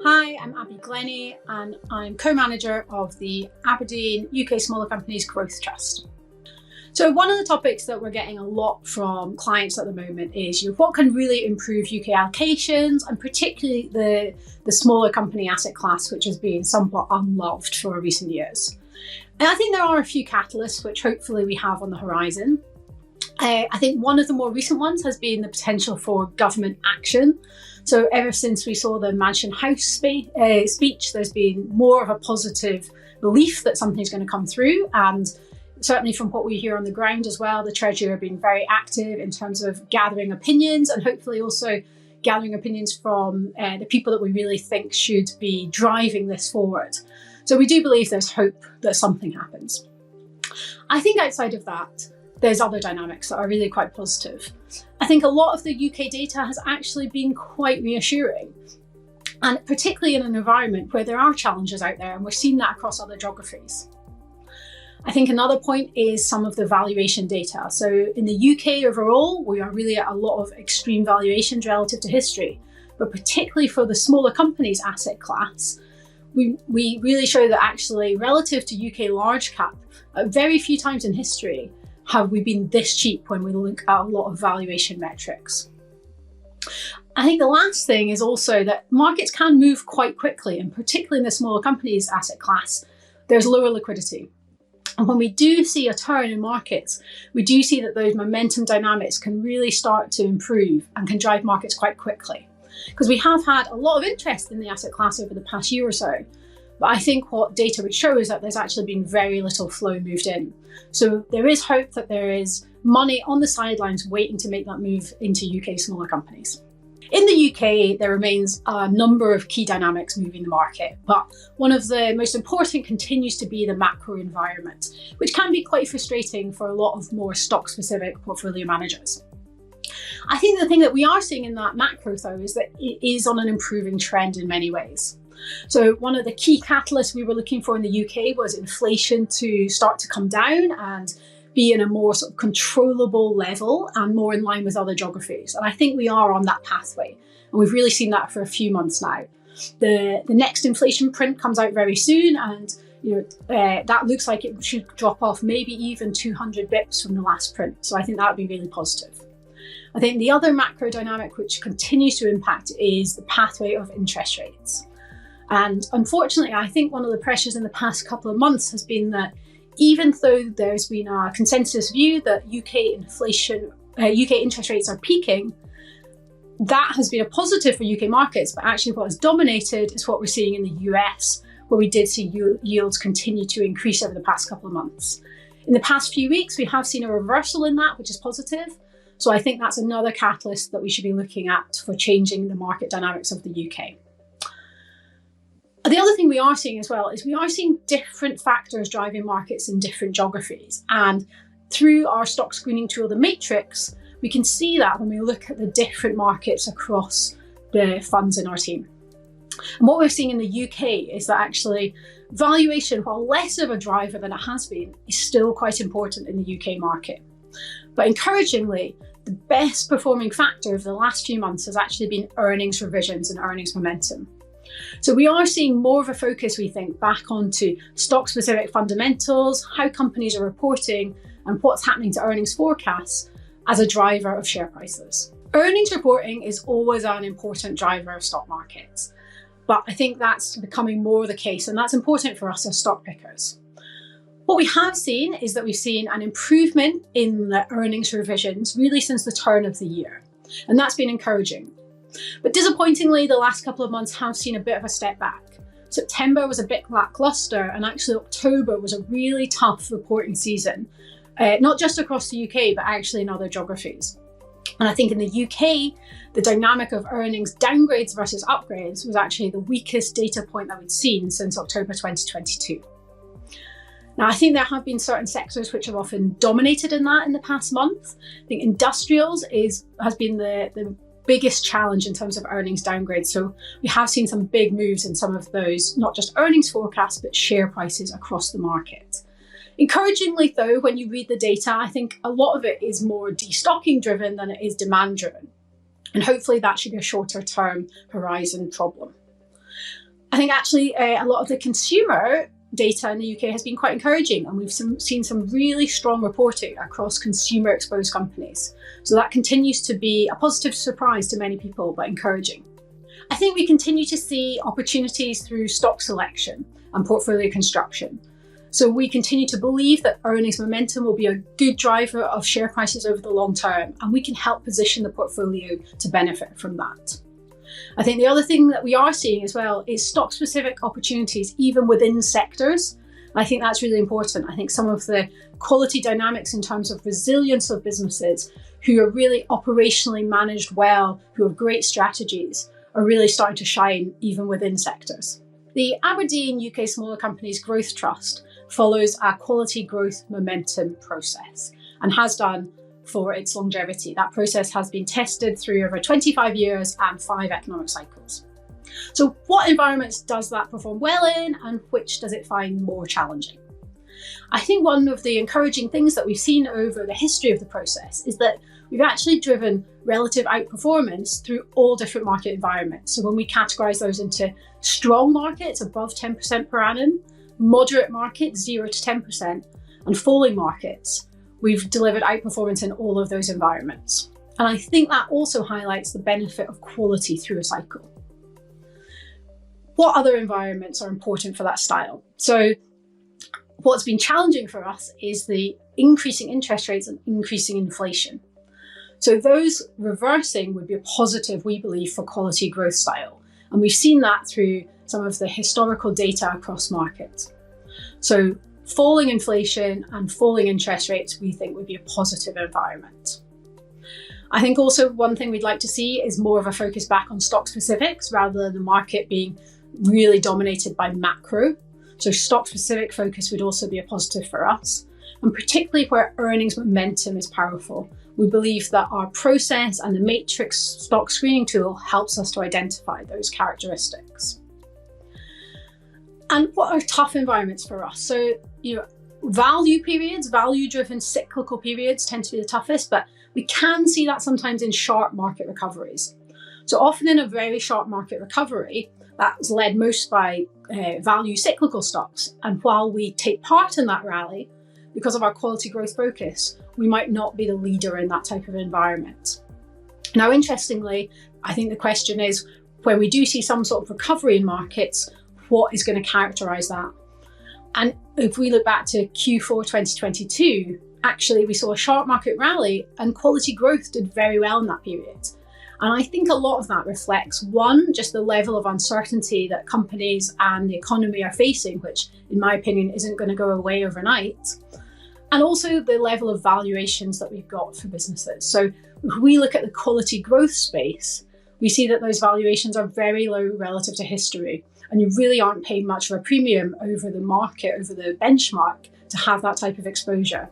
Hi, I'm Abby Glennie and I'm co-manager of the Aberdeen UK Smaller Companies Growth Trust. So one of the topics that we're getting a lot from clients at the moment is what can really improve UK allocations, and particularly the smaller company asset class, which has been somewhat unloved for recent years. And I think there are a few catalysts which hopefully we have on the horizon. I think one of the more recent ones has been the potential for government action. So ever since we saw the Mansion House speech, there's been more of a positive belief that something's going to come through. And certainly from what we hear on the ground as well, the Treasury have been very active in terms of gathering opinions, and hopefully also gathering opinions from the people that we really think should be driving this forward. So we do believe there's hope that something happens. I think outside of that, there's other dynamics that are really quite positive. I think a lot of the UK data has actually been quite reassuring, and particularly in an environment where there are challenges out there, and we're seeing that across other geographies. I think another point is some of the valuation data. So in the UK overall, we are really at a lot of extreme valuations relative to history, but particularly for the smaller companies asset class, we really show that actually relative to UK large cap, very few times in history have we been this cheap when we look at a lot of valuation metrics. I think the last thing is also that markets can move quite quickly, and particularly in the smaller companies asset class, there's lower liquidity. And when we do see a turn in markets, we do see that those momentum dynamics can really start to improve and can drive markets quite quickly. Because we have had a lot of interest in the asset class over the past year or so. But I think what data would show is that there's actually been very little flow moved in. So there is hope that there is money on the sidelines waiting to make that move into UK smaller companies. In the UK, there remains a number of key dynamics moving the market, but one of the most important continues to be the macro environment, which can be quite frustrating for a lot of more stock-specific portfolio managers. I think the thing that we are seeing in that macro, though, is that it is on an improving trend in many ways. So one of the key catalysts we were looking for in the UK was inflation to start to come down and be in a more sort of controllable level and more in line with other geographies. And I think we are on that pathway. And we've really seen that for a few months now. The next inflation print comes out very soon, and that looks like it should drop off maybe even 200 bips from the last print. So I think that would be really positive. I think the other macro dynamic which continues to impact is the pathway of interest rates. And unfortunately, I think one of the pressures in the past couple of months has been that even though there's been a consensus view that UK interest rates are peaking, that has been a positive for UK markets, but actually what has dominated is what we're seeing in the US, where we did see yields continue to increase over the past couple of months. In the past few weeks, we have seen a reversal in that, which is positive. So I think that's another catalyst that we should be looking at for changing the market dynamics of the UK. The other thing we are seeing as well is we are seeing different factors driving markets in different geographies. And through our stock screening tool, the Matrix, we can see that when we look at the different markets across the funds in our team. And what we're seeing in the UK is that actually valuation, while less of a driver than it has been, is still quite important in the UK market. But encouragingly, the best performing factor of the last few months has actually been earnings revisions and earnings momentum. So we are seeing more of a focus, we think, back onto stock-specific fundamentals, how companies are reporting, and what's happening to earnings forecasts as a driver of share prices. Earnings reporting is always an important driver of stock markets, but I think that's becoming more the case, and that's important for us as stock pickers. What we have seen is that we've seen an improvement in the earnings revisions really since the turn of the year, and that's been encouraging. But disappointingly, the last couple of months have seen a bit of a step back. September was a bit lackluster, and actually October was a really tough reporting season, not just across the UK, but actually in other geographies. And I think in the UK, the dynamic of earnings downgrades versus upgrades was actually the weakest data point that we'd seen since October 2022. Now, I think there have been certain sectors which have often dominated in that in the past month. I think industrials has been the biggest challenge in terms of earnings downgrades. So we have seen some big moves in some of those, not just earnings forecasts, but share prices across the market. Encouragingly though, when you read the data, I think a lot of it is more destocking driven than it is demand driven. And hopefully that should be a shorter term horizon problem. I think actually a lot of the consumer data in the UK has been quite encouraging, and we've seen some really strong reporting across consumer exposed companies. So that continues to be a positive surprise to many people, but encouraging. I think we continue to see opportunities through stock selection and portfolio construction. So we continue to believe that earnings momentum will be a good driver of share prices over the long term, and we can help position the portfolio to benefit from that. I think the other thing that we are seeing as well is stock-specific opportunities, even within sectors. I think that's really important. I think some of the quality dynamics in terms of resilience of businesses who are really operationally managed well, who have great strategies, are really starting to shine even within sectors. The Aberdeen UK Smaller Companies Growth Trust follows a quality growth momentum process and has done for its longevity. That process has been tested through over 25 years and 5 economic cycles. So what environments does that perform well in, and which does it find more challenging? I think one of the encouraging things that we've seen over the history of the process is that we've actually driven relative outperformance through all different market environments. So when we categorise those into strong markets above 10% per annum, moderate markets 0 to 10%, and falling markets, we've delivered outperformance in all of those environments. And I think that also highlights the benefit of quality through a cycle. What other environments are important for that style? So what's been challenging for us is the increasing interest rates and increasing inflation. So those reversing would be a positive, we believe, for quality growth style. And we've seen that through some of the historical data across markets. So falling inflation and falling interest rates, we think, would be a positive environment. I think also one thing we'd like to see is more of a focus back on stock specifics rather than the market being really dominated by macro. So stock specific focus would also be a positive for us. And particularly where earnings momentum is powerful, we believe that our process and the matrix stock screening tool helps us to identify those characteristics. And what are tough environments for us? So, value periods, value-driven cyclical periods tend to be the toughest, but we can see that sometimes in sharp market recoveries. So often in a very sharp market recovery, that's led most by value cyclical stocks. And while we take part in that rally, because of our quality growth focus, we might not be the leader in that type of environment. Now, interestingly, I think the question is, when we do see some sort of recovery in markets, what is going to characterize that? And if we look back to Q4 2022, actually we saw a sharp market rally and quality growth did very well in that period. And I think a lot of that reflects, one, just the level of uncertainty that companies and the economy are facing, which in my opinion isn't going to go away overnight. And also the level of valuations that we've got for businesses. So if we look at the quality growth space, we see that those valuations are very low relative to history. And you really aren't paying much of a premium over the market, over the benchmark, to have that type of exposure.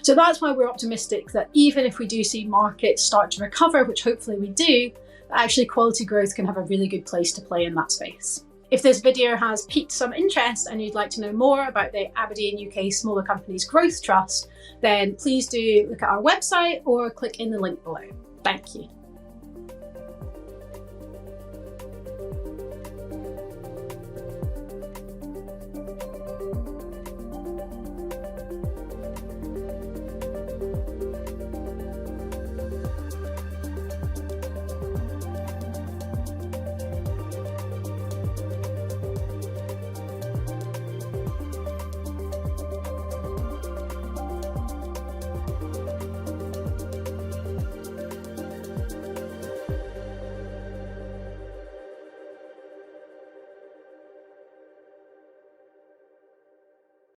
So that's why we're optimistic that even if we do see markets start to recover, which hopefully we do, actually quality growth can have a really good place to play in that space. If this video has piqued some interest and you'd like to know more about the Aberdeen UK Smaller Companies Growth Trust, then please do look at our website or click in the link below. Thank you.